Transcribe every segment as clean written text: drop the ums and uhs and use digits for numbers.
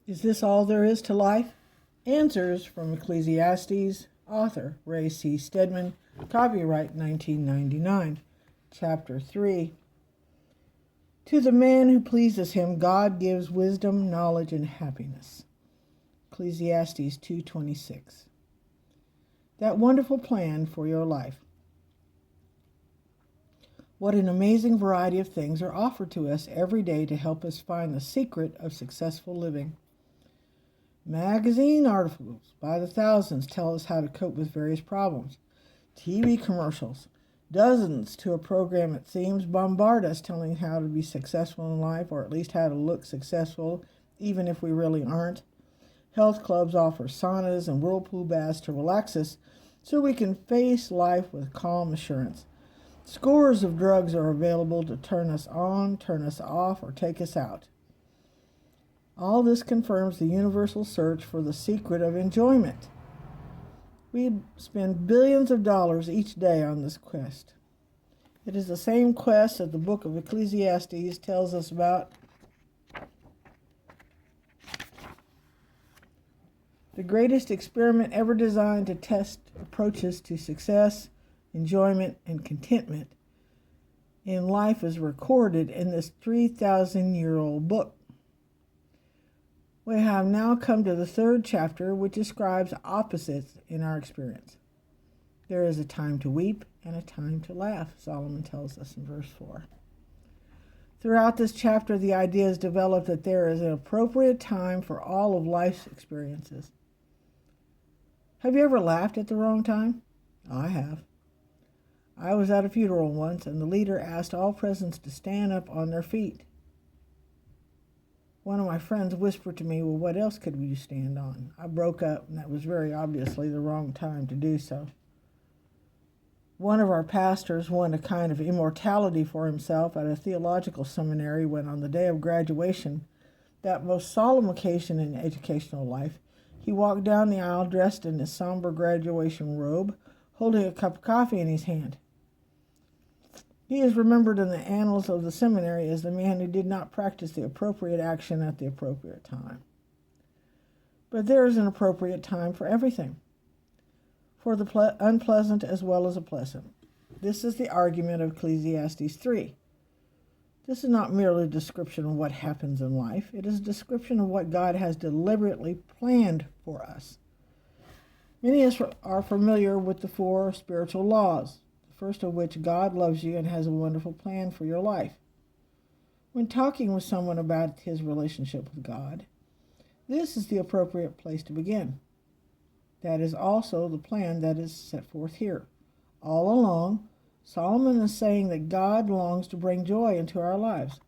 Is this all there is to life? Answers from Ecclesiastes, author Ray C. Stedman, copyright 1999, Chapter 3. To the man who pleases him, God gives wisdom, knowledge, and happiness. Ecclesiastes 2:26. That wonderful plan for your life. What an amazing variety of things are offered to us every day to help us find the secret of successful living. Magazine articles by the thousands tell us how to cope with various problems. TV commercials, dozens to a program it seems, bombard us telling how to be successful in life, or at least how to look successful, even if we really aren't. Health clubs offer saunas and whirlpool baths to relax us so we can face life with calm assurance. Scores of drugs are available to turn us on, turn us off, or take us out. All this confirms the universal search for the secret of enjoyment. We spend billions of dollars each day on this quest. It is the same quest that the book of Ecclesiastes tells us about. The greatest experiment ever designed to test approaches to success, enjoyment, and contentment in life is recorded in this 3,000-year-old book. We have now come to the third chapter, which describes opposites in our experience. There is a time to weep and a time to laugh, Solomon tells us in verse 4. Throughout this chapter, the idea is developed that there is an appropriate time for all of life's experiences. Have you ever laughed at the wrong time? I have. I was at a funeral once, and the leader asked all present to stand up on their feet. One of my friends whispered to me, "Well, what else could you stand on?" I broke up, and that was very obviously the wrong time to do so. One of our pastors won a kind of immortality for himself at a theological seminary when, on the day of graduation, that most solemn occasion in educational life, he walked down the aisle dressed in his somber graduation robe, holding a cup of coffee in his hand. He is remembered in the annals of the seminary as the man who did not practice the appropriate action at the appropriate time. But there is an appropriate time for everything, for the unpleasant as well as the pleasant. This is the argument of Ecclesiastes 3. This is not merely a description of what happens in life. It is a description of what God has deliberately planned for us. Many of us are familiar with the 4 spiritual laws, first of which God loves you and has a wonderful plan for your life. When talking with someone about his relationship with God, this is the appropriate place to begin. That is also the plan that is set forth here. All along, Solomon is saying that God longs to bring joy into our lives.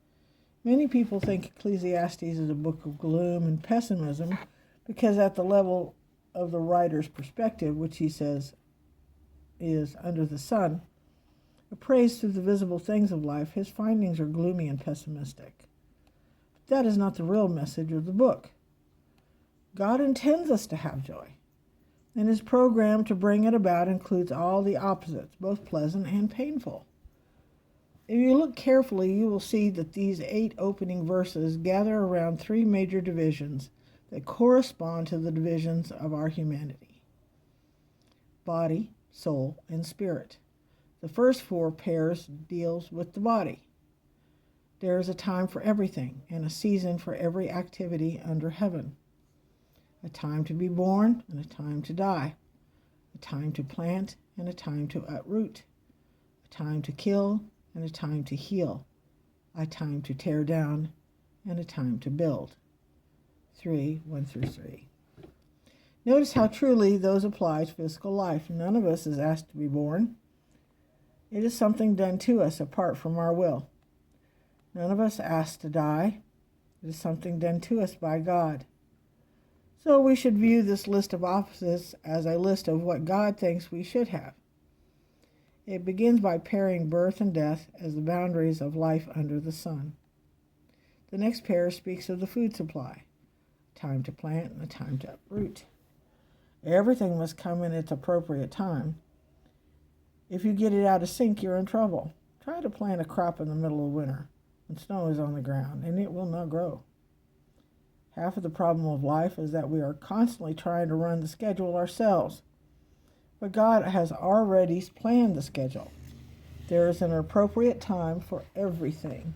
Many people think Ecclesiastes is a book of gloom and pessimism because at the level of the writer's perspective, which he says is under the sun, appraised through the visible things of life, his findings are gloomy and pessimistic. But that is not the real message of the book. God intends us to have joy, and his program to bring it about includes all the opposites, both pleasant and painful. If you look carefully, you will see that these 8 opening verses gather around 3 major divisions that correspond to the divisions of our humanity: body, soul, and spirit. The first 4 pairs deals with the body. There is a time for everything and a season for every activity under heaven. A time to be born and a time to die. A time to plant and a time to uproot. A time to kill and a time to heal. A time to tear down and a time to build. 1-3. Notice how truly those apply to physical life. None of us is asked to be born. It is something done to us apart from our will. None of us asked to die. It is something done to us by God. So we should view this list of opposites as a list of what God thinks we should have. It begins by pairing birth and death as the boundaries of life under the sun. The next pair speaks of the food supply, a time to plant and a time to uproot. Everything must come in its appropriate time. If you get it out of sync, you're in trouble. Try to plant a crop in the middle of winter when snow is on the ground, and it will not grow. Half of the problem of life is that we are constantly trying to run the schedule ourselves. But God has already planned the schedule. There is an appropriate time for everything.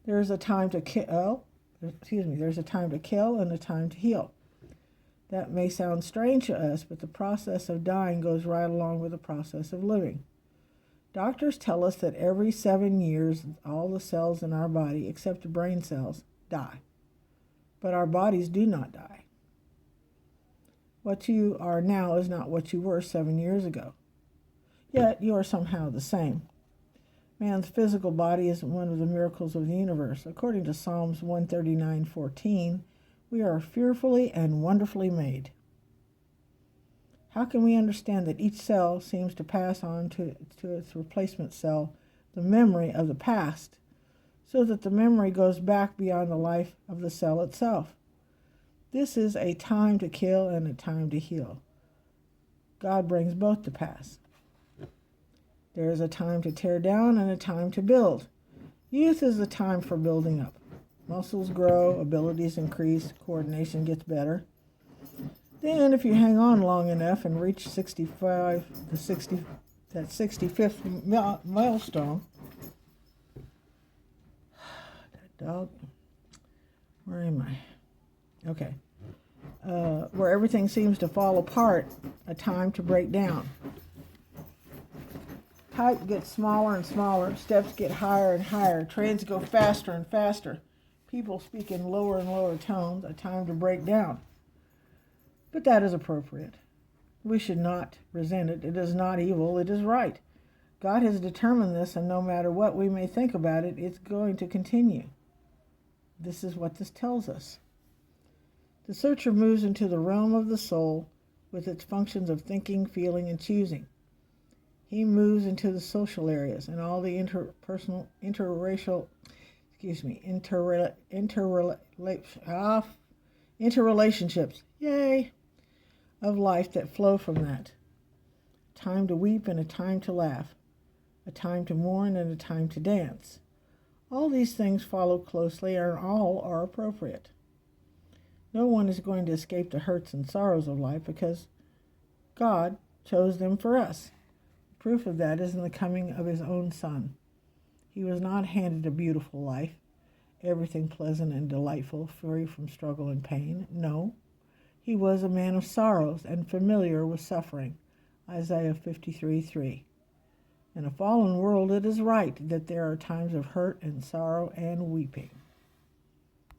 There's a time to kill and a time to heal. That may sound strange to us, but the process of dying goes right along with the process of living. Doctors tell us that every 7 years, all the cells in our body, except the brain cells, die. But our bodies do not die. What you are now is not what you were 7 years ago. Yet you are somehow the same. Man's physical body is one of the miracles of the universe. According to Psalms 139:14, we are fearfully and wonderfully made. How can we understand that each cell seems to pass on to its replacement cell the memory of the past, so that the memory goes back beyond the life of the cell itself? This is a time to kill and a time to heal. God brings both to pass. There is a time to tear down and a time to build. Youth is the time for building up. Muscles grow, abilities increase, coordination gets better. Then, if you hang on long enough and reach that 65th milestone, that dog, where am I? Okay. Where everything seems to fall apart, a time to break down. Pipe gets smaller and smaller, steps get higher and higher, trains go faster and faster, people speak in lower and lower tones, a time to break down. But that is appropriate. We should not resent it. It is not evil, it is right. God has determined this, and no matter what we may think about it, it's going to continue. This is what this tells us. The searcher moves into the realm of the soul with its functions of thinking, feeling, and choosing. He moves into the social areas and all the interrelationships, of life that flow from that. A time to weep and a time to laugh, a time to mourn and a time to dance. All these things follow closely and all are appropriate. No one is going to escape the hurts and sorrows of life because God chose them for us. Proof of that is in the coming of his own Son. He was not handed a beautiful life, everything pleasant and delightful, free from struggle and pain. No, he was a man of sorrows and familiar with suffering. Isaiah 53:3. In a fallen world, it is right that there are times of hurt and sorrow and weeping.